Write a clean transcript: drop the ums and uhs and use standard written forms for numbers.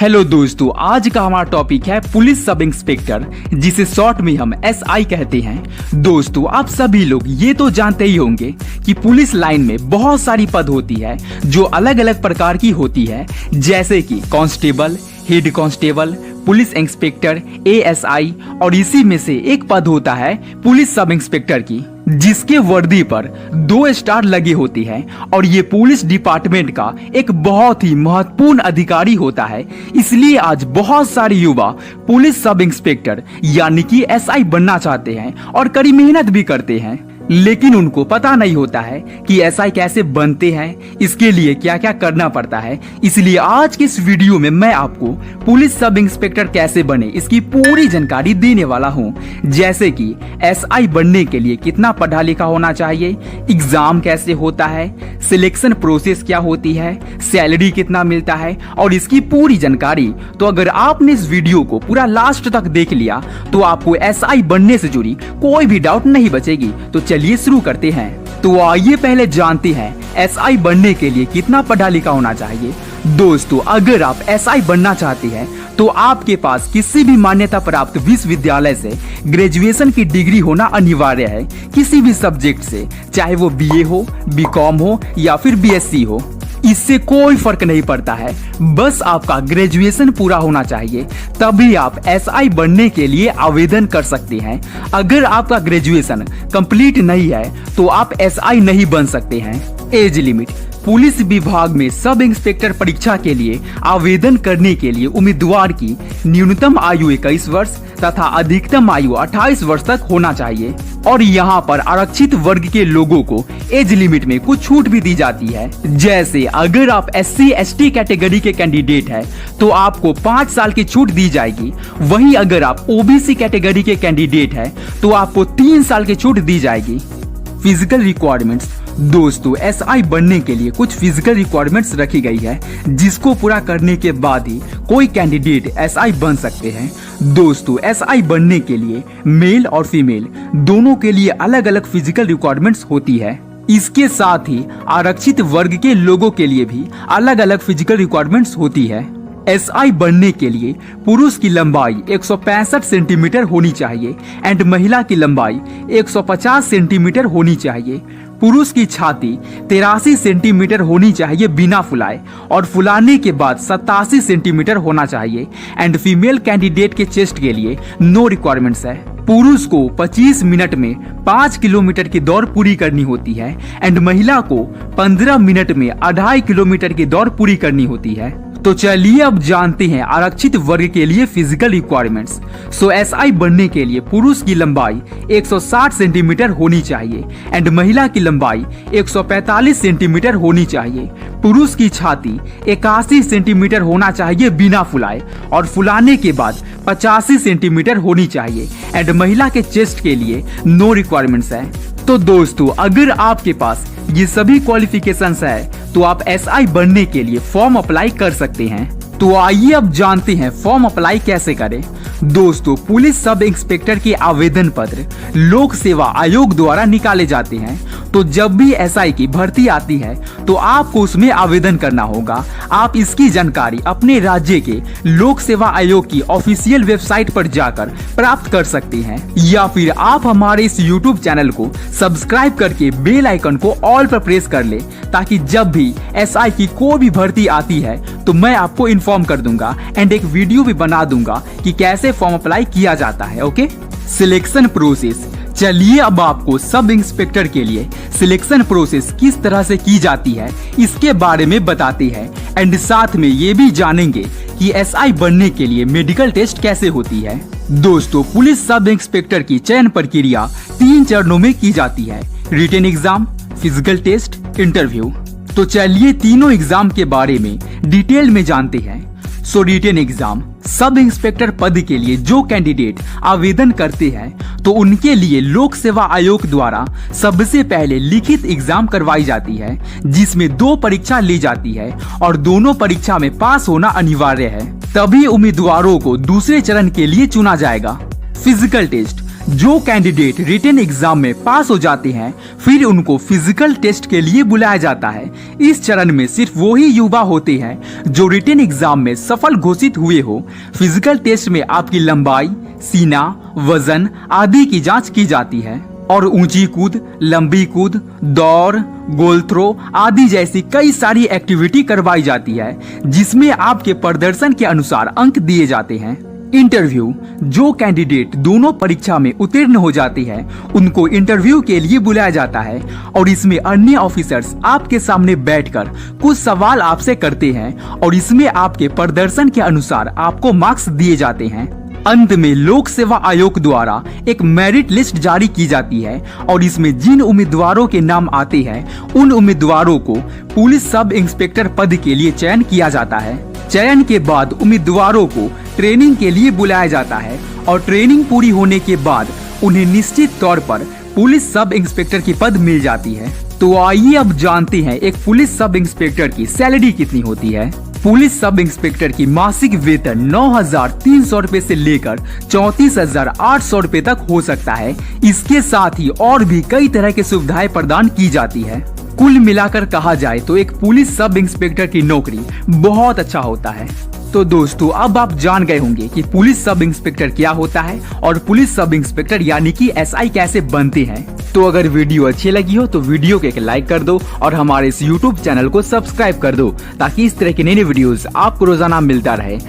Hello दोस्तों, आज का हमारा टॉपिक है पुलिस सब इंस्पेक्टर, जिसे शॉर्ट में हम SI कहते हैं। दोस्तों, आप सभी लोग ये तो जानते ही होंगे कि पुलिस लाइन में बहुत सारी पद होती है जो अलग अलग प्रकार की होती है, जैसे कि constable, head constable, police inspector, ASI और इसी में से एक पद होता है पुलिस सब इंस्पेक्टर की, जिसके वर्दी पर 2 स्टार लगे होते हैं और ये पुलिस डिपार्टमेंट का एक बहुत ही महत्वपूर्ण अधिकारी होता है। इसलिए आज बहुत सारे युवा पुलिस सब इंस्पेक्टर यानी कि SI बनना चाहते हैं और कड़ी मेहनत भी करते हैं, लेकिन उनको पता नहीं होता है कि SI कैसे बनते हैं, इसके लिए क्या क्या करना पड़ता है। इसलिए आज की इस वीडियो में मैं आपको पुलिस सब इंस्पेक्टर कैसे बने इसकी पूरी जानकारी देने वाला हूँ, जैसे कि SI बनने के लिए कितना पढ़ा लिखा होना चाहिए, एग्जाम कैसे होता है, सिलेक्शन प्रोसेस क्या होती है, सैलरी कितना मिलता है और इसकी पूरी जानकारी। तो अगर आपने इस वीडियो को पूरा लास्ट तक देख लिया तो आपको SI बनने से जुड़ी कोई भी डाउट नहीं बचेगी। तो चलिए शुरू करते हैं। तो आइए पहले जानते हैं SI बनने के लिए कितना पढ़ा लिखा होना चाहिए। दोस्तों, अगर आप SI बनना चाहते हैं तो आपके पास किसी भी मान्यता प्राप्त विश्वविद्यालय से ग्रेजुएशन की डिग्री होना अनिवार्य है, किसी भी सब्जेक्ट से, चाहे वो BA हो, BCom हो या फिर BSc हो। इससे कोई फर्क नहीं पड़ता है, बस आपका ग्रेजुएशन पूरा होना चाहिए, तभी आप SI बनने के लिए आवेदन कर सकते हैं। अगर आपका ग्रेजुएशन कंप्लीट नहीं है तो आप SI नहीं बन सकते हैं। एज लिमिट: पुलिस विभाग में सब इंस्पेक्टर परीक्षा के लिए आवेदन करने के लिए उम्मीदवार की न्यूनतम आयु 21 वर्ष तथा अधिकतम आयु 28 वर्ष तक होना चाहिए। और यहाँ पर आरक्षित वर्ग के लोगों को एज लिमिट में कुछ छूट भी दी जाती है, जैसे अगर आप SC ST कैटेगरी के कैंडिडेट हैं तो आपको 5 साल की छूट दी जाएगी। वहीं अगर आप OBC कैटेगरी के कैंडिडेट हैं तो आपको 3 साल की छूट दी जाएगी। फिजिकल रिक्वायरमेंट्स: दोस्तों, SI बनने के लिए कुछ फिजिकल रिक्वायरमेंट्स रखी गई है, जिसको पूरा करने के बाद ही कोई कैंडिडेट SI बन सकते हैं। दोस्तों, SI बनने के लिए मेल और फीमेल दोनों के लिए अलग अलग फिजिकल रिक्वायरमेंट्स होती है। इसके साथ ही आरक्षित वर्ग के लोगों के लिए भी अलग अलग फिजिकल रिक्वायरमेंट्स होती है। SI बनने के लिए पुरुष की लंबाई 165 सेंटीमीटर होनी चाहिए एंड महिला की लंबाई 150 सेंटीमीटर होनी चाहिए। पुरुष की छाती 83 सेंटीमीटर होनी चाहिए बिना फुलाए और फुलाने के बाद 87 सेंटीमीटर होना चाहिए। एंड फीमेल कैंडिडेट के चेस्ट के लिए नो रिक्वायरमेंट्स है। पुरुष को 25 मिनट में 5 किलोमीटर की दौड़ पूरी करनी होती है एंड महिला को 15 मिनट में 2.5 किलोमीटर की दौड़ पूरी करनी होती है। तो चलिए अब जानते हैं आरक्षित वर्ग के लिए फिजिकल रिक्वायरमेंट्स। SI बनने के लिए पुरुष की लंबाई 160 सेंटीमीटर होनी चाहिए एंड महिला की लंबाई 145 सेंटीमीटर होनी चाहिए। पुरुष की छाती 81 सेंटीमीटर होना चाहिए बिना फुलाए और फुलाने के बाद 85 सेंटीमीटर होनी चाहिए एंड महिला के चेस्ट के लिए नो रिक्वायरमेंट्स है। तो दोस्तों, अगर आपके पास ये सभी क्वालिफिकेशंस है तो आप SI बनने के लिए फॉर्म अप्लाई कर सकते हैं। तो आइए अब जानते हैं फॉर्म अप्लाई कैसे करें। दोस्तों, पुलिस सब इंस्पेक्टर के आवेदन पत्र लोक सेवा आयोग द्वारा निकाले जाते हैं। तो जब भी SI की भर्ती आती है तो आपको उसमें आवेदन करना होगा। आप इसकी जानकारी अपने राज्य के लोक सेवा आयोग की ऑफिशियल वेबसाइट पर जाकर प्राप्त कर सकते हैं, या फिर आप हमारे इस YouTube चैनल को सब्सक्राइब करके बेल आइकन को ऑल पर प्रेस कर ले, ताकि जब भी SI की कोई भी भर्ती आती है तो मैं आपको इन्फॉर्म कर दूंगा एंड एक वीडियो भी बना दूंगा कि कैसे फॉर्म अप्लाई किया जाता है। ओके, सिलेक्शन प्रोसेस: चलिए अब आपको सब इंस्पेक्टर के लिए सिलेक्शन प्रोसेस किस तरह से की जाती है इसके बारे में बताते हैं एंड साथ में ये भी जानेंगे कि SI बनने के लिए मेडिकल टेस्ट कैसे होती है। दोस्तों, पुलिस सब इंस्पेक्टर की चयन प्रक्रिया 3 चरणों में की जाती है: written exam, physical test, interview. तो चलिए तीनों एग्जाम के बारे में डिटेल में जानते हैं। रिटन एग्जाम: सब इंस्पेक्टर पद के लिए जो कैंडिडेट आवेदन करते हैं तो उनके लिए लोक सेवा आयोग द्वारा सबसे पहले लिखित एग्जाम करवाई जाती है, जिसमें 2 परीक्षा ली जाती है और दोनों परीक्षा में पास होना अनिवार्य है, तभी उम्मीदवारों को दूसरे चरण के लिए चुना जाएगा। फिजिकल टेस्ट: जो कैंडिडेट रिटन एग्जाम में पास हो जाते हैं फिर उनको फिजिकल टेस्ट के लिए बुलाया जाता है। इस चरण में सिर्फ वही युवा होते हैं जो रिटन एग्जाम में सफल घोषित हुए हो। फिजिकल टेस्ट में आपकी लंबाई, सीना, वजन आदि की जांच की जाती है और ऊंची कूद, लंबी कूद, दौड़, गोल थ्रो आदि जैसी कई सारी एक्टिविटी करवाई जाती है जिसमें आपके प्रदर्शन के अनुसार अंक दिए जाते हैं। इंटरव्यू, जो कैंडिडेट दोनों परीक्षा में उत्तीर्ण हो जाते हैं उनको इंटरव्यू के लिए बुलाया जाता है और इसमें अन्य ऑफिसर्स आपके सामने बैठकर कुछ सवाल आपसे करते हैं और इसमें आपके प्रदर्शन के अनुसार आपको मार्क्स दिए जाते हैं। अंत में लोक सेवा आयोग द्वारा एक मेरिट लिस्ट जारी की जाती है और इसमें जिन उम्मीदवारों के नाम आते हैं उन उम्मीदवारों को पुलिस सब इंस्पेक्टर पद के लिए चयन किया जाता है। चयन के बाद उम्मीदवारों को ट्रेनिंग के लिए बुलाया जाता है और ट्रेनिंग पूरी होने के बाद उन्हें निश्चित तौर पर पुलिस सब इंस्पेक्टर की पद मिल जाती है। तो आइए अब जानते हैं एक पुलिस सब इंस्पेक्टर की सैलरी कितनी होती है। पुलिस सब इंस्पेक्टर की मासिक वेतन 9,300 रुपए से लेकर 34,800 रुपए तक हो सकता है। इसके साथ ही और भी कई तरह की सुविधाएं प्रदान की जाती है। कुल मिलाकर कहा जाए तो एक पुलिस सब इंस्पेक्टर की नौकरी बहुत अच्छा होता है। तो दोस्तों अब आप जान गए होंगे कि पुलिस सब इंस्पेक्टर क्या होता है और पुलिस सब इंस्पेक्टर यानी कि एसआई कैसे बनते हैं। तो अगर वीडियो अच्छी लगी हो तो वीडियो को एक लाइक कर दो और हमारे इस यूट्यूब चैनल को सब्सक्राइब कर दो ताकि इस तरह के नए वीडियोस आपको रोजाना मिलता रहे।